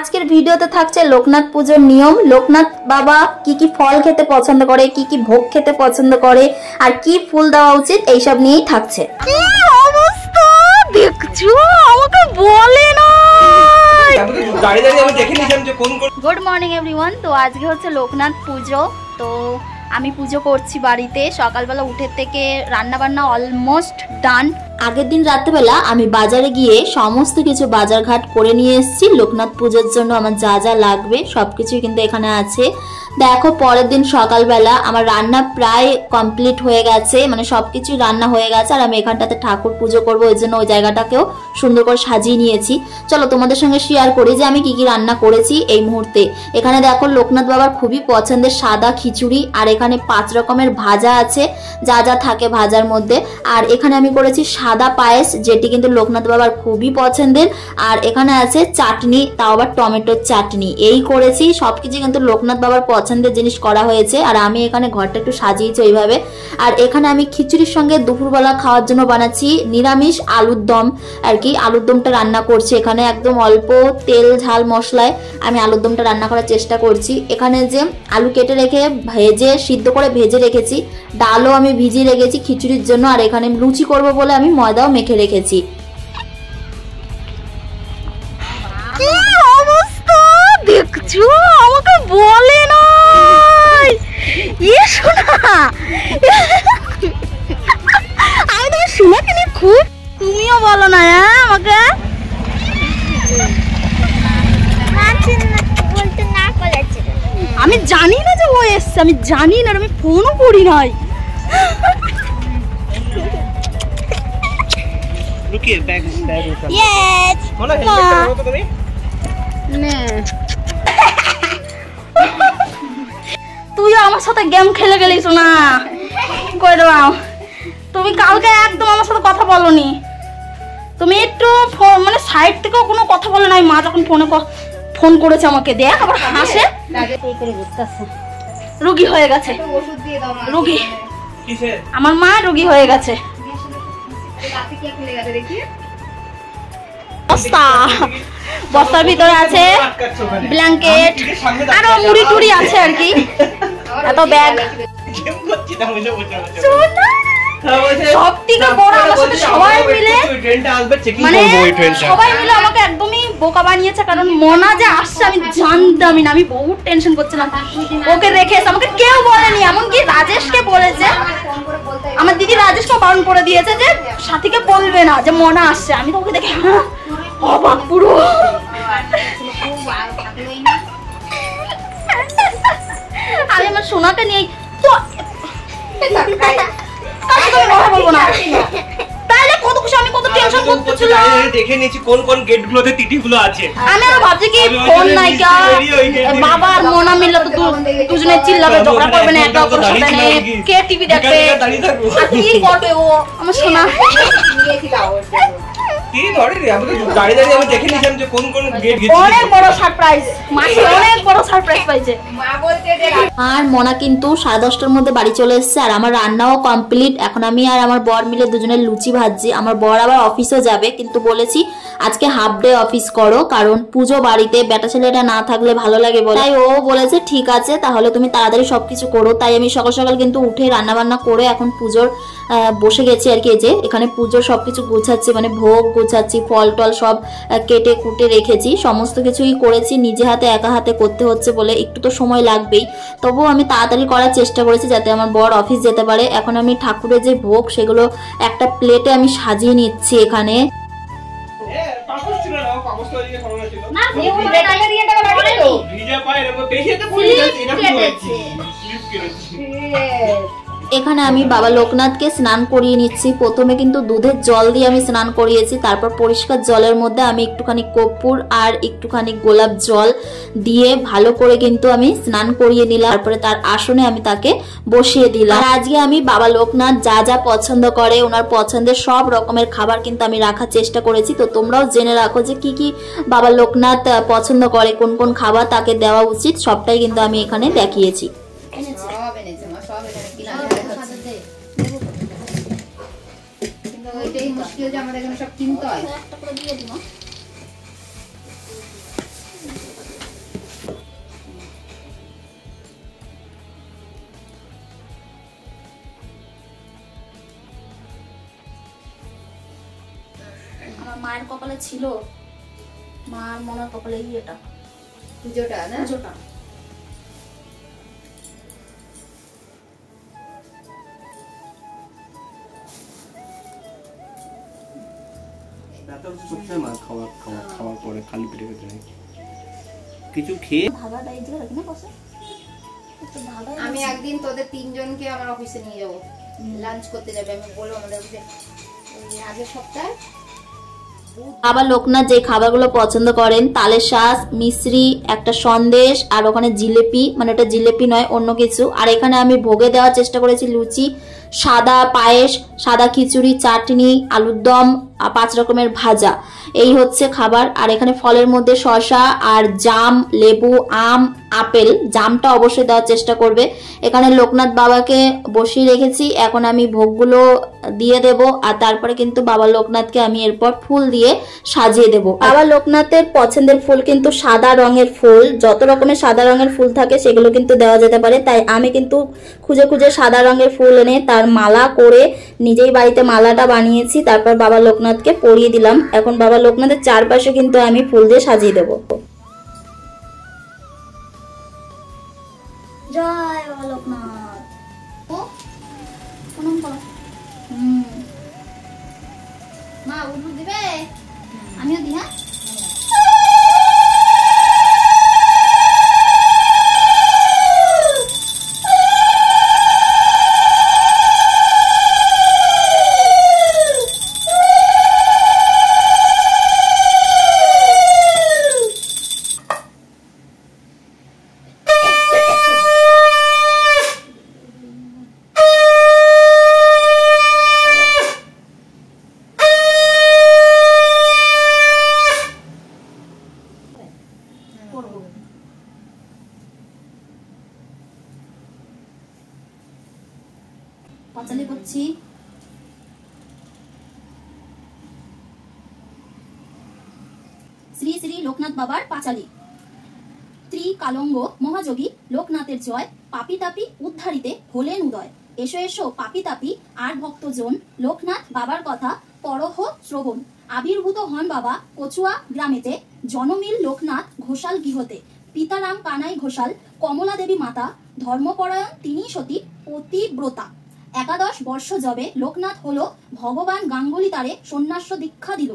আজকের ভিডিওতে থাকছে লোকনাথ পুজোর নিয়ম, লোকনাথ বাবা কি কি ফল খেতে পছন্দ করে, কি কি ভোগ খেতে পছন্দ করে, আর কি ফুল দেওয়া উচিত, এইসব নিয়েই থাকছে। কি অবস্থা দেখছো, আমাকে বলে না। Good morning everyone. তো আজকে হচ্ছে লোকনাথ পুজো, তো আমি পুজো করছি বাড়িতে। সকালবেলা উঠে থেকে রান্না বান্না অলমোস্ট ডান। আগের দিন রাত্রেবেলা আমি বাজারে গিয়ে সমস্ত কিছু বাজার ঘাট করে নিয়ে এসেছি লোকনাথ পুজোর জন্য। আমার যা যা লাগবে সবকিছুই কিন্তু এখানে আছে। দেখো পরের দিন সকালবেলা আমার রান্না প্রায় কমপ্লিট হয়ে গেছে, মানে সবকিছুই রান্না হয়ে গেছে। আর আমি এখানটাতে ঠাকুর পুজো করবো, ওই জন্য ওই জায়গাটাকেও সুন্দর করে সাজিয়ে নিয়েছি। চলো তোমাদের সঙ্গে শেয়ার করি যে আমি কি কি রান্না করেছি এই মুহূর্তে। এখানে দেখো লোকনাথ বাবার খুবই পছন্দের সাদা খিচুড়ি, আর এখানে 5 রকমের ভাজা আছে, যা যা থাকে ভাজার মধ্যে। আর এখানে আমি করেছি সাদা পায়েস, যেটি কিন্তু লোকনাথ বাবার খুবই পছন্দের। আর এখানে আছে চাটনি, তাও আবার টমেটোর চাটনি। এই করেছি, সবকিছু কিন্তু লোকনাথ বাবার পছন্দের জিনিস করা হয়েছে। আর আমি এখানে ঘরটা একটু সাজিয়েছি ওইভাবে। আর এখানে আমি খিচুড়ির সঙ্গে দুপুরবেলা খাওয়ার জন্য বানাচ্ছি নিরামিষ আলুর দম আর কি। আলুর দমটা রান্না করছি এখানে একদম অল্প তেল ঝাল মশলায় আমি আলুর দমটা রান্না করার চেষ্টা করছি। এখানে যে আলু কেটে রেখে ভেজে সিদ্ধ করে ভেজে রেখেছি, ডালও আমি ভিজিয়ে রেখেছি খিচুড়ির জন্য। আর এখানে লুচি করবো বলে আমি ময়দাও মেখে রেখেছি। কি অবস্থা দেখছো, আমাকে বলে না শোনা। আমি তোমার শোনা কিনে খুব, তুমিও বলো না আমাকে। আমি জানি না যে ও এসছে, আমি জানি না, আমি ফোনও করি নাই। তুই আমার সাথে গেম খেলে গেলিস না, কই দাও। তুমি কালকে একদম আমার সাথে কথা বলনি, তুমি একটু মানে সাইড থেকেও কোনো কথা বলে নাই। মা যখন ফোন করেছে আমাকে, দেখ আবার হাসে। রোগী হয়ে গেছে, রোগী আমার মা রোগী হয়ে গেছে। বস্তার ভিতরে আছে ব্ল্যাঙ্কেট, আরো মুড়ি টুড়ি আছে আর কি, এত ব্যাগ। সবথেকে বড় আমার সাথে সবাই মিলে মানে সবাই মিলে আমাকে একদমই বোকা বানিয়েছে। কারণ মনা যে আসছে আমি জানতামই না, আমি বহুত টেনশন করছিলাম। ওকে রেখে আমাকে কেউ বলেনি, এমনকি রাজেশকে বলেছে, আমার দিদি রাজেশকে বারণ করে দিয়েছে যে সাথীকে বলবে না যে মনা আসছে। আমি তো ওকে দেখে অবাক পুরো। আমি আমার সোনাকে নিয়ে তো বলবো না, তাহলে কত খুশি, আমি কত টেনশন করতেছিলাম। দেখে নিয়েছি কোন কোন গেটগুলোতে টিটিগুলো আছে। আমি আর ভাবছি কি ফোন নাই কা বাবা আর মোনা মিললে তো দুজনে চিল্লাবে, ঝগড়া করবে না একে অপরের সাথে, কে টিভি দেখবে আর কি করবে ও আমার সোনা। কি ধরে রে, আমি তো গাড়ি দাঁড়িয়ে আমি দেখে নিয়েছিলাম যে কোন কোন গেট গেছে। অনেক বড় সারপ্রাইজ, মাসি অনেক বড় সারপ্রাইজ পাইছে। মা বলতে আর মোনা কিন্তু 10:30টার মধ্যে বাড়ি চলে এসেছে। আর আমার রান্নাও কমপ্লিট। এখন আমি আর আমার বর মিলে দুজনের লুচি ভাজছি। আমার বর আবার অফিসে যাবে, কিন্তু বলেছি আজকে হাফ ডে অফিস করো, কারণ পুজো বাড়িতে বেটা ছেলেটা না থাকলে ভালো লাগে বলে। তাই ও বলেছে ঠিক আছে তাহলে তুমি তাড়াতাড়ি সবকিছু করো। তাই আমি সকাল সকাল কিন্তু উঠে রান্না বান্না করে এখন পুজোর বসে গেছি আর কি। যে এখানে পুজোর সবকিছু গুছাচ্ছি, মানে ভোগ গুছাচ্ছি, ফল টল সব কেটে কুটে রেখেছি, সমস্ত কিছুই করেছি। নিজে হাতে একা হাতে করতে হচ্ছে বলে একটু তো সময় লাগবেই, তবুও আমি তাড়াতাড়ি করার চেষ্টা করেছি যাতে আমার বর অফিস যেতে পারে। এখন আমি ঠাকুরের যে ভোগ সেগুলো একটা প্লেটে আমি সাজিয়ে নিচ্ছি এখানে। এখানে আমি বাবা লোকনাথকে স্নান করিয়ে নিচ্ছি। প্রথমে কিন্তু দুধের জল দিয়ে আমি স্নান করিয়েছি, তারপর পরিষ্কার জলের মধ্যে আমি একটুখানি কর্পূর আর একটুখানি গোলাপ জল দিয়ে ভালো করে কিন্তু আমি স্নান করিয়ে নিলাম। তারপরে তার আসনে আমি তাকে বসিয়ে দিলাম। আর আজকে আমি বাবা লোকনাথ যা যা পছন্দ করে, ওনার পছন্দের সব রকমের খাবার কিন্তু আমি রাখার চেষ্টা করেছি। তো তোমরাও জেনে রাখো যে কি কি বাবা লোকনাথ পছন্দ করে, কোন কোন খাবার তাকে দেওয়া উচিত, সবটাই কিন্তু আমি এখানে দেখিয়েছি। মুশকিল যে আমাদের এখানে সব কিনতে হয়। মায়ের কপালে ছিল, মার মনের কপালে এটা পুজোটা না, পুজোটা। খাওয়ার পরে খালি পেটে খেতে হয় কিছু খেয়ে। ধাগাটা এই দিকে রাখি না পাশে। আমি একদিন তোদের তিনজনকে আমার অফিসে নিয়ে যাবো, লাঞ্চ করতে যাবে। আমি বলবো আমাদের অফিসে আগের সপ্তাহে আবার লোকনাথ যে খাবারগুলো পছন্দ করেন, তালের শাঁস, মিশ্রি, একটা সন্দেশ, আর ওখানে জিলেপি, মানে ওটা জিলেপি নয় অন্য কিছু। আর এখানে আমি ভোগে দেওয়ার চেষ্টা করেছি লুচি, সাদা পায়েস, সাদা খিচুড়ি, চাটনি, আলুর দম, 5 রকমের ভাজা, এই হচ্ছে খাবার। আর এখানে ফলের মধ্যে শসা আর জাম, লেবু, আম, আপেল, জামটা অবশ্যই দেওয়ার চেষ্টা করবে। এখানে লোকনাথ বাবাকে বসিয়ে রেখেছি, এখন আমি ভোগগুলো দিয়ে দেব। আর তারপরে কিন্তু বাবা লোকনাথকে আমি এরপর ফুল দিয়ে সাজিয়ে দেব। বাবা লোকনাথের পছন্দের ফুল কিন্তু সাদা রঙের ফুল, যত রকমের সাদা রঙের ফুল থাকে সেগুলো কিন্তু দেওয়া যেতে পারে। তাই আমি কিন্তু খুঁজে খুঁজে সাদা রঙের ফুল এনে তার মালা করে নিজেই বাড়িতে মালাটা বানিয়েছি, তারপর বাবা লোকনাথকে পরিয়ে দিলাম। এখন বাবা লোকনাথের চারপাশে কিন্তু আমি ফুল দিয়ে সাজিয়ে দেবো। জয় বাবা লোকনাথ। ও প্রণাম করো। মা উঠু দিবে, আমিও দিই। হ্যাঁ পাঁচালি করছি। শ্রী শ্রী লোকনাথ বাবার পাঁচালি। ত্রিকালঙ্গ মহাযোগী লোকনাথের জয়, পাপি তাপি উদ্ধারিতে হলেন উদয়। এসো এসো পাপি তাপি আর ভক্তজন, লোকনাথ বাবার কথা পরহ শ্রবণ। আবির্ভূত হন বাবা কচুয়া গ্রামেতে, জনমিল লোকনাথ ঘোষাল গৃহতে। পিতারাম কানাই ঘোষাল, কমলা দেবী মাতা, ধর্মপরায়ণ তিনি সতী পতিব্রতা। 11 বর্ষ যবে লোকনাথ হলো ভগবান গাঙ্গুলি তারে সন্ন্যাস দীক্ষা দিল।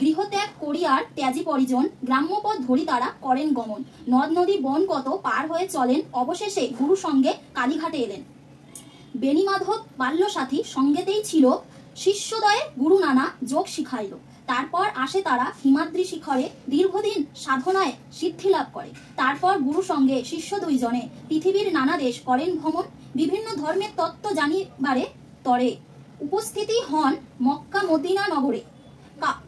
গৃহত্যাগ করিয়ার ত্যাজি পরিজন, গ্রাম্যপথ ধরি তারা করেন গমন। নদ নদী বন কত পার হয়ে চলেন, অবশেষে গুরু সঙ্গে কালীঘাটে এলেন। বেণীমাধব বাল্য সাথী সঙ্গেতেই ছিল, শিষ্যদয়ে গুরু নানা যোগ শিখাইল। তারপর আসে তারা হিমাদ্রি শিখরে, দীর্ঘদিন সাধনায় সিদ্ধি লাভ করে। তারপর গুরু সঙ্গে শিষ্য 2 জনে পৃথিবীর নানা দেশ করেন ভ্রমণ। বিভিন্ন ধর্মের তত্ত্ব জানিবারে তরে উপস্থিতি হন মক্কা মদিনা নগরে।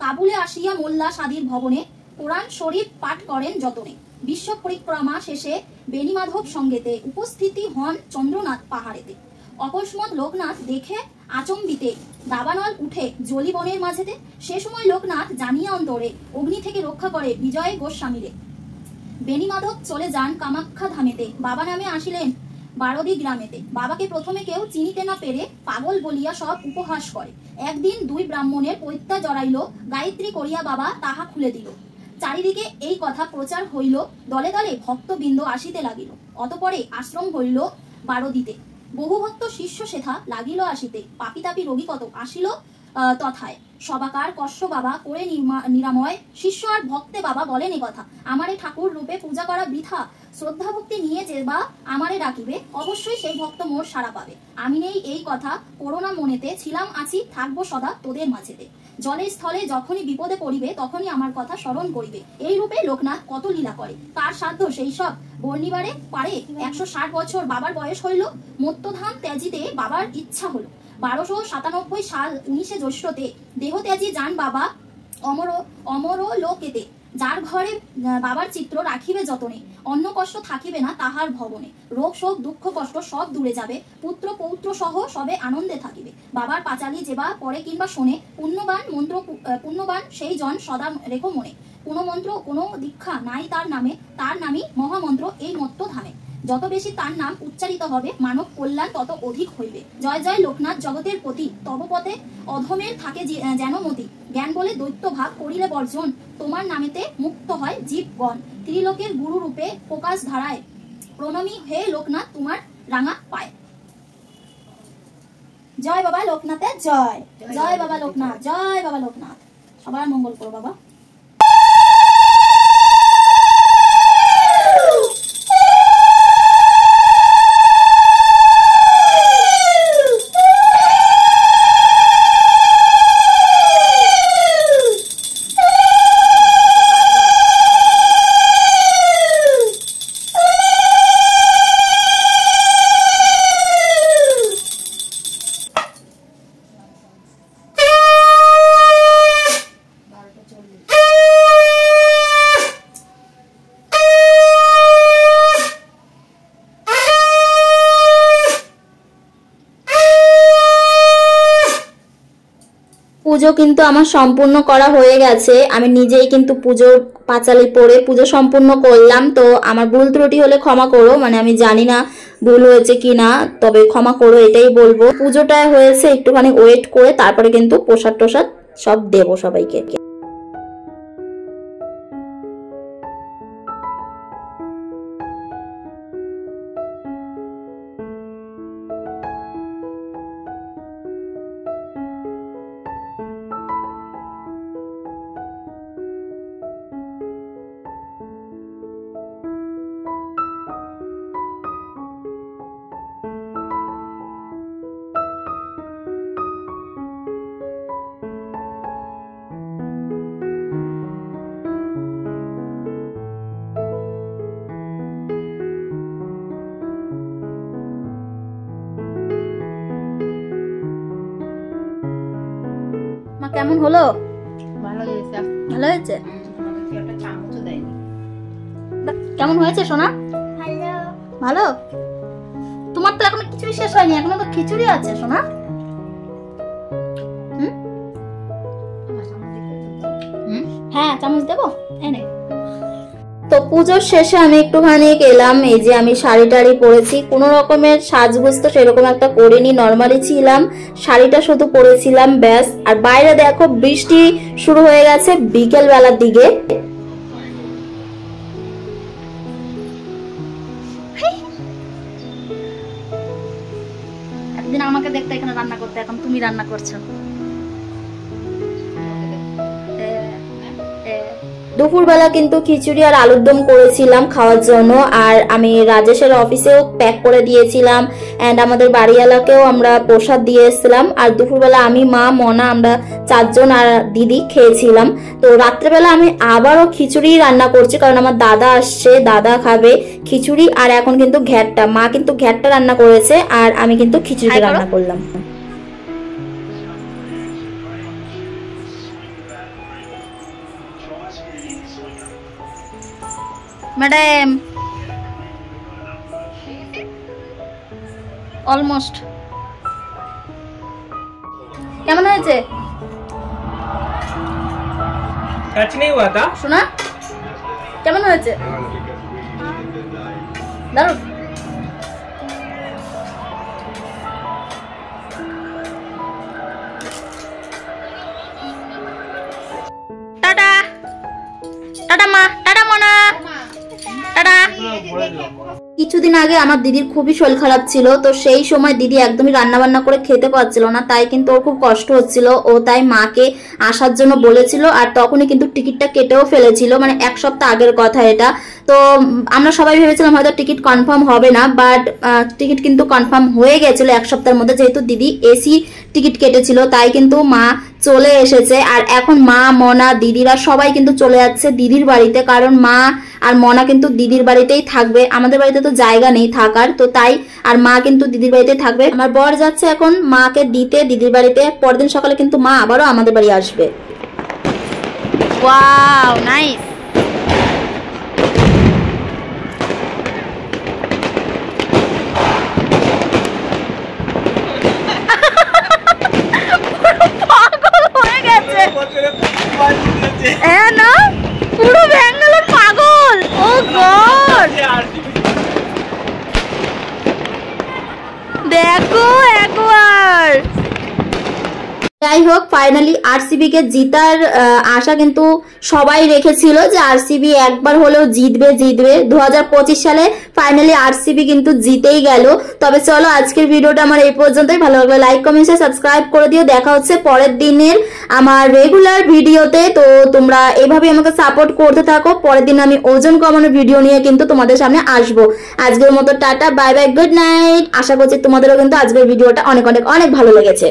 কাবুলে আসিয়া মোল্লা সাদির ভবনে, কোরআন শরীফ পাঠ করেন যতনে। বিশ্ব পরিক্রমা শেষে বেণীমাধব সঙ্গেতে উপস্থিতি হন চন্দ্রনাথ পাহাড়েতে। অকস্মাৎ লোকনাথ দেখে আচম্বিতে, দাবানল উঠে জলি বনের মাঝেতে। সে সময় লোকনাথ জানিয়া অন্তরে, অগ্নি থেকে রক্ষা করে বিজয় গোস্বামীরে। বেণীমাধব চলে যান কামাখ্যা ধামেতে, বাবা নামে আসিলেন বারদি গ্রামেতে। বাবাকে প্রথমে কেউ চিনিতে না পেরে পাগল বলিয়া সব উপহাস করে। একদিন 2 ব্রাহ্মণের পৈত্যা জড়াইল, গায়ত্রী করিয়া বাবা তাহা খুলে দিল। চারিদিকে এই কথা প্রচার হইল, দলে দলে ভক্তবৃন্দ আসিতে লাগিল। অতপরে আশ্রম হইল বারদিতে, বহু ভক্ত শিষ্য সেথা লাগিল আসিতে। পাপি তাপি রোগী কত আসিল তথায়, সবাকার কষ্ট বাবা করে নিরাময়। শিষ্য আর ভক্তে বাবা বলেন এ কথা, আমারে ঠাকুর রূপে পূজা করা বৃথা। শ্রদ্ধা ভক্তি নিয়ে যে বা আমারে ডাকিবে, অবশ্যই সেই ভক্ত মোর সাড়া পাবে। আমি নেই এই কথা করোনা মনেতে, ছিলাম আছি থাকবো সদা তোদের মাঝেতে। জলে স্থলে যখনই বিপদে পড়িবে, তখনই আমার কথা স্মরণ করিবে। এই রূপে লোকনাথ কত লীলা করে, কার সাধ্য সেই সব বর্ণিবারে পারে। 160 বছর বাবার বয়স হইল, মত্তধাম ত্যাজিতে বাবার ইচ্ছা হলো। 1297 সাল 19 জ্যৈষ্ঠতে দেহত্যাজি যান বাবা অমর লোকেতে। যার ঘরে বাবার চিত্র রাখিবে যতনে, অন্য কষ্ট থাকিবে না তাহার ভবনে। রোগ শোক দুঃখ কষ্ট সব দূরে যাবে, পুত্র পৌত্র সহ সবে আনন্দে থাকিবে। বাবার পাঁচালি যেবা পড়ে কিংবা শোনে, পুণ্যবান সেই জন সদা রেখো মনে। কোনো মন্ত্র কোনো দীক্ষা নাই তার নামে, তার নামই মহামন্ত্র এই মত্ত ধামে। যত বেশি তার নাম উচ্চারিত হবে মানব কল্যাণ তত অধিক হইবে। জয় জয় লোকনাথ জগতের পতি, তব পথে অধমের থাকে যেন মতি। জ্ঞান বলে দৈত্য ভাগ করিলে বর্জন, তোমার নামেতে মুক্ত হয় জীবগণ। ত্রিলোকের গুরু রূপে প্রকাশ ধারায়, প্রণমী হে লোকনাথ তোমার রাঙা পায়। জয় বাবা লোকনাথের জয়, জয় বাবা লোকনাথ, জয় বাবা লোকনাথ। সবার মঙ্গল করো বাবা। পুজো কিন্তু আমার সম্পূর্ণ করা হয়ে গেছে। আমি নিজেই কিন্তু পুজোর পাঁচালি পরে পুজো সম্পূর্ণ করলাম। তো আমার ভুল ত্রুটি হলে ক্ষমা করো, মানে আমি জানি না ভুল হয়েছে কি না, তবে ক্ষমা করো এটাই বলবো। পুজোটা হয়েছে, একটুখানি ওয়েট করে তারপরে কিন্তু প্রসাদ টোসাদ সব দেবো সবাইকে। কেমন হলো? ভালো হয়েছে, ভালো হয়েছে। একটা চামচও দেয়নি। কেমন হয়েছে সোনা? ভালো। ভালো? তোমার তো এখনো খিচুড়ি শেষ হয়নি, এখনো তো খিচুড়ি আছে সোনা। হ্যাঁ চামচ দেবো, এনে। তো পুজোর শেষে আমি একটুখানি এলাম, এই যে আমি শাড়ি টাড়ি পরেছি, কোনো রকমের সাজগোজ তো সেরকম একটা করিনি, নর্মালি ছিলাম, শাড়িটা শুধু পরেছিলাম ব্যাস। আর বাইরে দেখো বৃষ্টি শুরু হয়ে গেছে বিকেল বেলার দিকে। একদিন আমাকে দেখতে এখানে রান্না করতে, এখন তুমি রান্না করছো। দুপুরবেলা কিন্তু খিচুড়ি আর আলুর দম করেছিলাম খাওয়ার জন্য, আর আমি রাজেশের অফিসেও প্যাক করে দিয়েছিলাম, অ্যান্ড আমাদের বাড়িওয়ালাকেও আমরা প্রসাদ দিয়ে এসেছিলাম। আর দুপুরবেলা আমি, মা, মনা, আমরা চারজন আর দিদি খেয়েছিলাম। তো রাত্রেবেলা আমি আবারও খিচুড়ি রান্না করছি, কারণ আমার দাদা আসছে, দাদা খাবে খিচুড়ি। আর এখন কিন্তু ঘ্যাটটা, মা কিন্তু ঘ্যাটটা রান্না করেছে আর আমি কিন্তু খিচুড়ি রান্না করলাম। ম্যাডাম অলমোস্ট কেমন হয়েছে? टच नहीं हुआ था শোনা কেমন হয়েছে? দারুণ। টাটা টাটা মা, টাটা মনা, টাটা। কিছুদিন আগে আমার দিদির খুবই শরীর খারাপ ছিল, তো সেই সময় দিদি একদমই রান্না বান্না করে খেতে পারছিল না, তাই কিন্তু ওর খুব কষ্ট হচ্ছিল। ও তাই মাকে আসার জন্য বলেছিল, আর তখনই কিন্তু টিকিটটা কেটেও ফেলেছিল, মানে এক সপ্তাহ আগের কথা এটা। তো আমরা সবাই ভেবেছিলাম হয়তো টিকিট কনফার্ম হবে না, বাট টিকিট কিন্তু কনফার্ম হয়ে গেছিল এক সপ্তাহের মধ্যে, যেহেতু দিদি এসি টিকিট কেটেছিল, তাই কিন্তু মা চলে এসেছে। আর এখন মা, মনা, দিদিরা সবাই কিন্তু চলে যাচ্ছে দিদির বাড়িতে, কারণ মা আর মনা কিন্তু দিদির বাড়িতেই থাকবে, আমাদের বাড়িতে তো জায়গা নেই থাকার, তো তাই। আর মা কিন্তু দিদির বাড়িতে থাকবে। আমার বর যাচ্ছে এখন মাকে দিতে দিদির বাড়িতে, পরের দিন সকালে কিন্তু মা আবারও আমাদের বাড়ি আসবে। Wow nice. হ্যাঁ না, পুরো ব্যাঙ্গালোর পাগল। ও গড, হোক, ফাইনালি আরসিবি কে জিতার আশা কিন্তু সবাই রেখেছিল যে আরসিবি একবার হলেও জিতবে। 2025 সালে ফাইনালি আরসিবি কিন্তু জিতেই গেল। তবে চলো আজকের ভিডিওটা আমার এই পর্যন্তই। ভালো লাগলে লাইক কমেন্ট সাবস্ক্রাইব করে দিও। দেখা হচ্ছে পরের দিনের আমার রেগুলার ভিডিওতে। তো তোমরা এভাবে আমাকে সাপোর্ট করতে থাকো। পরের দিন আমি ওজন কমানোর ভিডিও নিয়ে কিন্তু তোমাদের সামনে আসবো। আজকের মতো tata, bye bye, good night. আশা করছি তোমাদেরও কিন্তু আজকের ভিডিওটা অনেক অনেক অনেক ভালো লেগেছে।